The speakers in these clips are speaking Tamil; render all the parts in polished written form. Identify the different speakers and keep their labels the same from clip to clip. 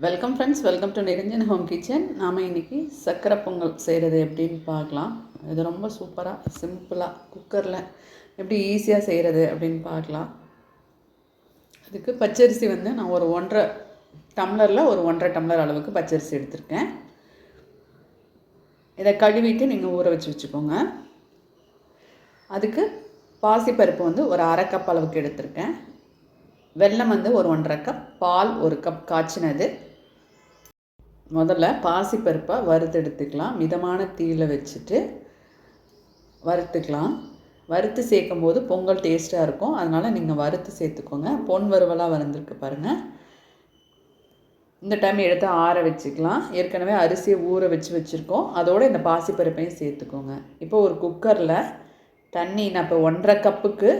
Speaker 1: Welcome friends, welcome to Niranjan home kitchen. நாம் இன்றைக்கி சக்கரை பொங்கல் செய்கிறது எப்படின்னு பார்க்கலாம். இது ரொம்ப சூப்பராக சிம்பிளாக குக்கரில் எப்படி ஈஸியாக செய்கிறது அப்படின்னு பார்க்கலாம். அதுக்கு பச்சரிசி நான் ஒரு 1.5 டம்ளரில் ஒரு 1.5 டம்ளர் அளவுக்கு பச்சரிசி எடுத்திருக்கேன். இதை கழுவிட்டு நீங்கள் ஊற வச்சுக்கோங்க. அதுக்கு பாசிப்பருப்பு ஒரு 1/2 கப் அளவுக்கு எடுத்திருக்கேன். வெல்லம் ஒரு 1.5 கப், பால் 1 கப் காய்ச்சினது. முதல்ல பாசிப்பருப்பை வறுத்து எடுத்துக்கலாம். மிதமான தீயில் வச்சுட்டு வறுத்துக்கலாம். வறுத்து சேர்க்கும் போது பொங்கல் டேஸ்ட்டாக இருக்கும். அதனால் நீங்கள் வறுத்து சேர்த்துக்கோங்க. பொன் வறுவலாக வந்திருக்கு பாருங்கள். இந்த டைம் எடுத்து ஆற வச்சுக்கலாம். ஏற்கனவே அரிசியை ஊற வச்சுருக்கோம். அதோடு இந்த பாசிப்பருப்பையும் சேர்த்துக்கோங்க. இப்போ ஒரு குக்கரில் தண்ணி, நான் இப்போ 1.5 கப்புக்கு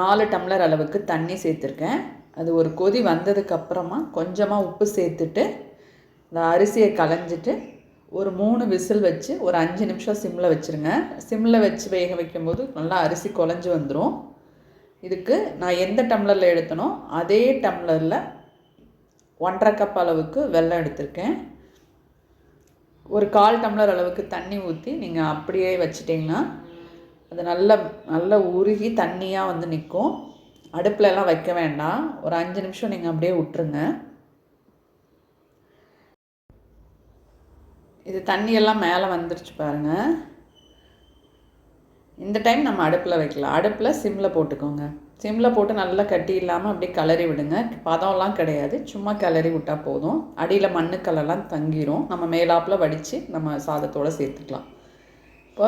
Speaker 1: 4 டம்ளர் அளவுக்கு தண்ணி சேர்த்துருக்கேன். அது ஒரு கொதி வந்ததுக்கப்புறமா கொஞ்சமாக உப்பு சேர்த்துட்டு இந்த அரிசியை களைஞ்சிட்டு ஒரு 3 விசில் வச்சு ஒரு 5 நிமிஷம் சிம்மில் வச்சுருங்க. சிம்மில் வச்சு வேக வைக்கும்போது நல்லா அரிசி குழஞ்சி வந்துடும். இதுக்கு நான் எந்த டம்ளரில் எடுத்தனோ அதே டம்ளரில் 1.5 கப் அளவுக்கு வெல்லம் எடுத்திருக்கேன். ஒரு 1/4 டம்ளர் அளவுக்கு தண்ணி ஊற்றி நீங்கள் அப்படியே வச்சிட்டிங்கன்னா அது நல்லா உருகி தண்ணியாக நிற்கும். அடுப்பிலலாம் வைக்க வேண்டாம். ஒரு 5 நிமிஷம் நீங்கள் அப்படியே விட்டுருங்க. இது தண்ணியெல்லாம் மேலே வந்துருச்சு பாருங்கள். இந்த டைம் நம்ம அடுப்பில் வைக்கலாம். அடுப்பில் சிம்மில் போட்டுக்கோங்க. சிம்மில் போட்டு நல்லா கட்டி இல்லாமல் அப்படியே கிளறி விடுங்க. பதம்லாம் கிடையாது, சும்மா கிளறி விட்டால் போதும். அடியில் மண்ணுக்கல்லாம் தங்கிரும். நம்ம மேலாப்பில் வடித்து நம்ம சாதத்தோடு சேர்த்துக்கலாம். இப்போ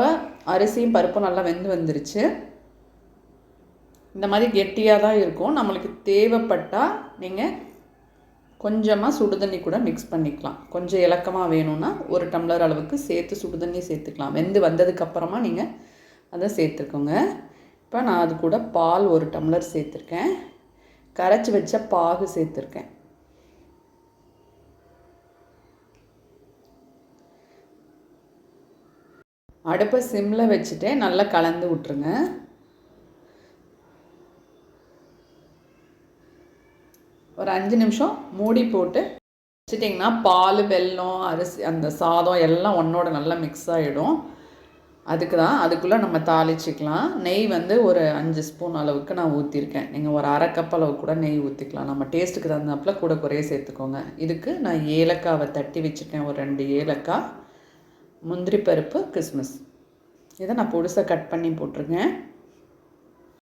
Speaker 1: அரிசியும் பருப்பும் நல்லா வெந்து வந்துருச்சு. இந்த மாதிரி கெட்டியாக தான் இருக்கும். நம்மளுக்கு தேவைப்பட்டால் நீங்கள் கொஞ்சமாக சுடுதண்ணி கூட மிக்ஸ் பண்ணிக்கலாம். கொஞ்சம் இலக்கமாக வேணும்னா 1 டம்ளர் அளவுக்கு சேர்த்து சுடுதண்ணி சேர்த்துக்கலாம். வெந்து வந்ததுக்கப்புறமா நீங்கள் அதை சேர்த்துக்கோங்க. இப்போ நான் அது கூட பால் 1 டம்ளர் சேர்த்துருக்கேன். கரைச்சி வச்ச பாகு சேர்த்துருக்கேன். அடுப்பை சிம்மில் வச்சுட்டு நல்லா கலந்து விட்டுருங்க. ஒரு 5 நிமிஷம் மூடி போட்டு வச்சிட்டிங்கன்னா பால், வெல்லம், அரிசி, அந்த சாதம் எல்லாம் ஒன்றோட நல்லா மிக்ஸ் ஆகிடும். அதுக்குள்ளே நம்ம தாளிச்சிக்கலாம். நெய் ஒரு 5 ஸ்பூன் அளவுக்கு நான் ஊற்றிருக்கேன். நீங்கள் ஒரு 1/2 கப் அளவுக்கு கூட நெய் ஊற்றிக்கலாம். நம்ம டேஸ்ட்டுக்கு தகுந்தாப்பில் கூட குறைய சேர்த்துக்கோங்க. இதுக்கு நான் ஏலக்காவை தட்டி வச்சுருக்கேன். ஒரு 2 ஏலக்காய், முந்திரி பருப்பு, கிஸ்மிஸ், இதை நான் பொடிசாக கட் பண்ணி போட்டிருக்கேன்.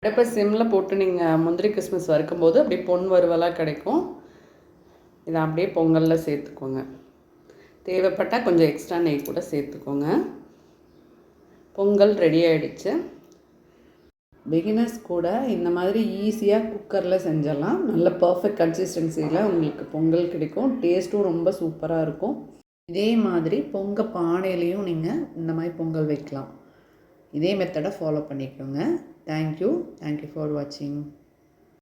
Speaker 1: அடுப்பை சிம்மில் போட்டு நீங்கள் முந்திரி கிஸ்மிஸ் வறுக்கும்போது அப்படியே பொன் வறுவலாக கிடைக்கும். இதை அப்படியே பொங்கலில் சேர்த்துக்கோங்க. தேவைப்பட்டால் கொஞ்சம் எக்ஸ்ட்ரா நெய் கூட சேர்த்துக்கோங்க. பொங்கல் ரெடி ஆகிடுச்சு. பிகினர்ஸ் கூட இந்த மாதிரி ஈஸியாக குக்கரில் செஞ்சிடலாம். நல்ல பர்ஃபெக்ட் கன்சிஸ்டன்சியில் உங்களுக்கு பொங்கல் கிடைக்கும். டேஸ்ட்டும் ரொம்ப சூப்பராக இருக்கும். இதே மாதிரி பானையிலையும் நீங்கள் இந்த மாதிரி பொங்கல் வைக்கலாம். இதே மெத்தடை ஃபாலோ பண்ணிக்கோங்க. தேங்க்யூ ஃபார் வாட்சிங்.